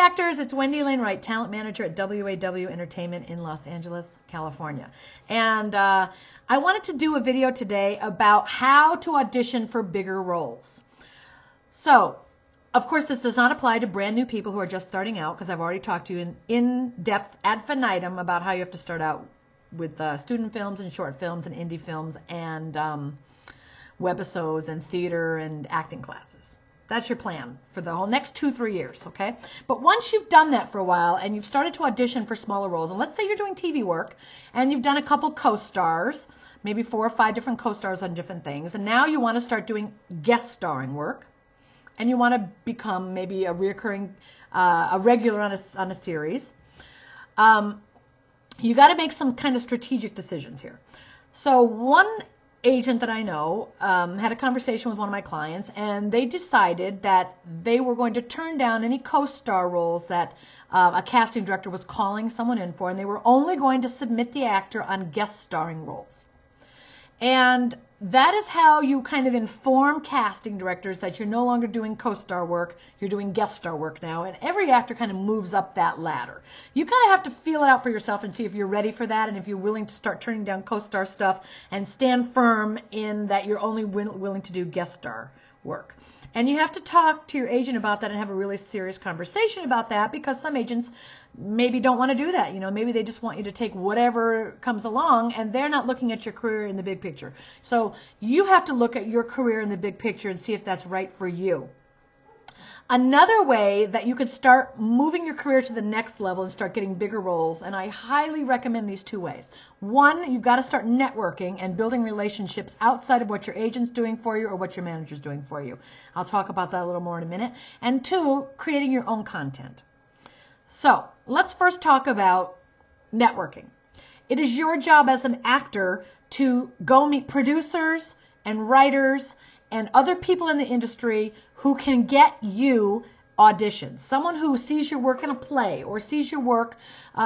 Hi actors, it's Wendy Alane, Wright, talent manager at WAW Entertainment in Los Angeles, California. And I wanted to do a video today about how to audition for bigger roles. So, of course, this does not apply to brand new people who are just starting out, because I've already talked to you in depth ad infinitum about how you have to start out with student films and short films and indie films and webisodes and theater and acting classes. That's your plan for the whole next 2-3 years, okay? But once you've done that for a while and you've started to audition for smaller roles, and let's say you're doing TV work and you've done a couple co-stars, maybe 4 or 5 different co-stars on different things, and now you want to start doing guest starring work, and you want to become maybe a reoccurring, a regular on a series, you got to make some kind of strategic decisions here. So one agent that I know had a conversation with one of my clients, and they decided that they were going to turn down any co-star roles that a casting director was calling someone in for, and they were only going to submit the actor on guest starring roles. And that is how you kind of inform casting directors that you're no longer doing co-star work, you're doing guest star work now, and every actor kind of moves up that ladder. You kind of have to feel it out for yourself and see if you're ready for that, and if you're willing to start turning down co-star stuff and stand firm in that you're only willing to do guest star work. And you have to talk to your agent about that and have a really serious conversation about that, because some agents maybe don't want to do that. You know, maybe they just want you to take whatever comes along, and they're not looking at your career in the big picture. So you have to look at your career in the big picture and see if that's right for you. Another way that you could start moving your career to the next level and start getting bigger roles, and I highly recommend these 2 ways. One, you've got to start networking and building relationships outside of what your agent's doing for you or what your manager's doing for you. I'll talk about that a little more in a minute. And 2, creating your own content. So let's first talk about networking. It is your job as an actor to go meet producers and writers and other people in the industry who can get you auditions. Someone who sees your work in a play or sees your work,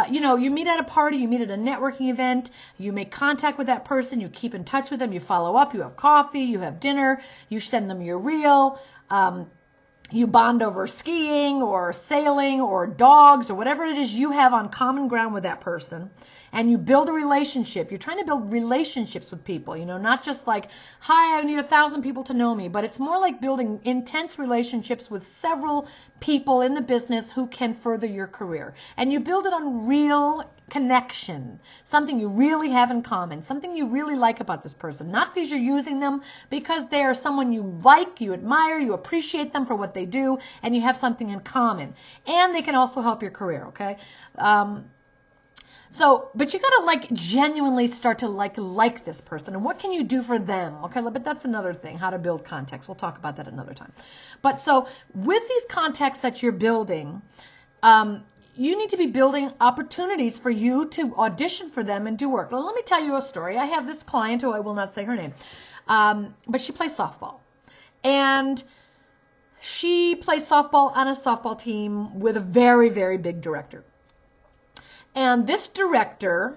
you know, you meet at a party, you meet at a networking event, you make contact with that person, you keep in touch with them, you follow up, you have coffee, you have dinner, you send them your reel, you bond over skiing or sailing or dogs or whatever it is you have on common ground with that person, and you build a relationship. You're trying to build relationships with people, you know, not just like, hi, I need 1,000 people to know me, but it's more like building intense relationships with several people in the business who can further your career. And you build it on real connection, something you really have in common, something you really like about this person, not because you're using them, because they are someone you like, you admire, you appreciate them for what they do, and you have something in common. And they can also help your career, okay? But you gotta like genuinely start to like this person, and what can you do for them, okay? But that's another thing, how to build contacts. We'll talk about that another time. But so with these contacts that you're building, you need to be building opportunities for you to audition for them and do work. Well, let me tell you a story. I have this client who I will not say her name, but she plays softball. And she plays softball on a softball team with a very, very big director. And this director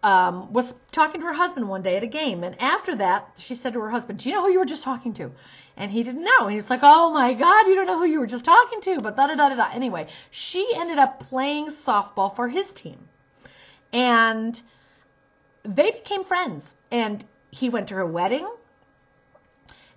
was talking to her husband one day at a game. And after that, she said to her husband, do you know who you were just talking to? And he didn't know. And he was like, oh my God, you don't know who you were just talking to. But da-da-da-da-da. Anyway, she ended up playing softball for his team. And they became friends. And he went to her wedding.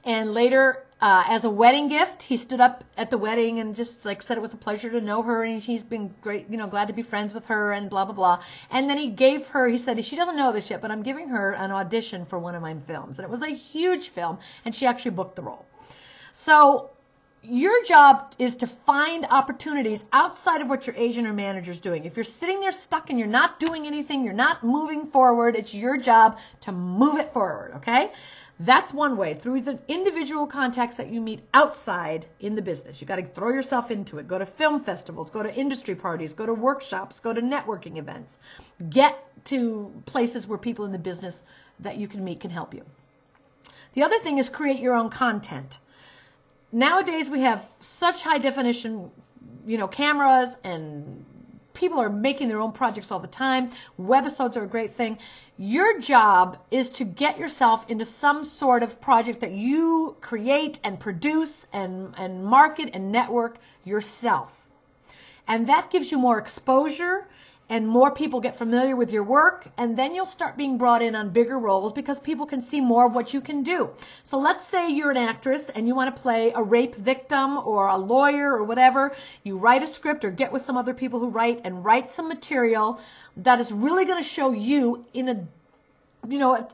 And later, as a wedding gift, he stood up at the wedding and just like said it was a pleasure to know her, and he's been great, you know, glad to be friends with her and blah, blah, blah. And then he gave her, he said, she doesn't know this yet, but I'm giving her an audition for one of my films. And it was a huge film, and she actually booked the role. So your job is to find opportunities outside of what your agent or manager is doing. If you're sitting there stuck and you're not doing anything, you're not moving forward, it's your job to move it forward, okay? That's one way, through the individual contacts that you meet outside in the business. You got to throw yourself into it. Go to film festivals, go to industry parties, go to workshops, go to networking events. Get to places where people in the business that you can meet can help you. The other thing is create your own content. Nowadays we have such high definition, you know, cameras, and people are making their own projects all the time. Webisodes are a great thing. Your job is to get yourself into some sort of project that you create and produce and market and network yourself. And that gives you more exposure, and more people get familiar with your work, and then you'll start being brought in on bigger roles because people can see more of what you can do. So let's say you're an actress and you want to play a rape victim or a lawyer or whatever. You write a script or get with some other people who write and write some material that is really going to show you in a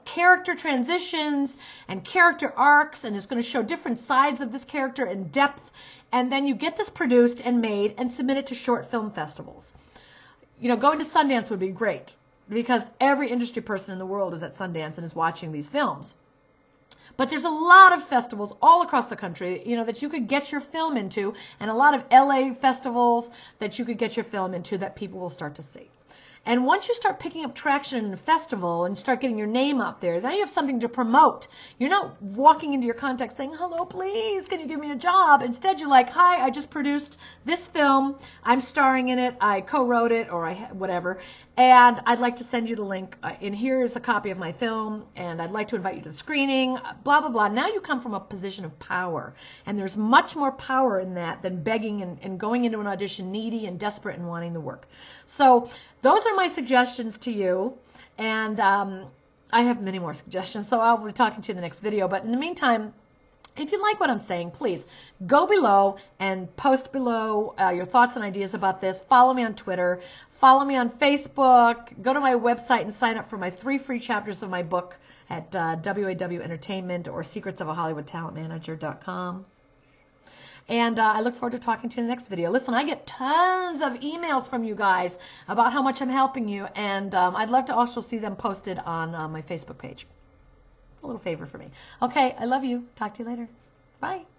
character transitions and character arcs, and is going to show different sides of this character in depth. And then you get this produced and made and submit it to short film festivals. Going to Sundance would be great because every industry person in the world is at Sundance and is watching these films. But there's a lot of festivals all across the country, that you could get your film into, and a lot of LA festivals that you could get your film into that people will start to see. And once you start picking up traction in a festival and start getting your name up there, then you have something to promote. You're not walking into your contact saying, hello, please, can you give me a job? Instead, you're like, hi, I just produced this film. I'm starring in it. I co-wrote it, or whatever. And I'd like to send you the link. And here is a copy of my film. And I'd like to invite you to the screening, blah, blah, blah. Now you come from a position of power. And there's much more power in that than begging and going into an audition needy and desperate and wanting the work. So those are my suggestions to you. And I have many more suggestions, so I'll be talking to you in the next video. But in the meantime, if you like what I'm saying, please go below and post below your thoughts and ideas about this. Follow me on Twitter. Follow me on Facebook. Go to my website and sign up for my 3 free chapters of my book at WAW Entertainment or secretsofahhollywoodtalentmanager.com. And I look forward to talking to you in the next video. Listen, I get tons of emails from you guys about how much I'm helping you, and I'd love to also see them posted on my Facebook page. A little favor for me. Okay, I love you. Talk to you later. Bye.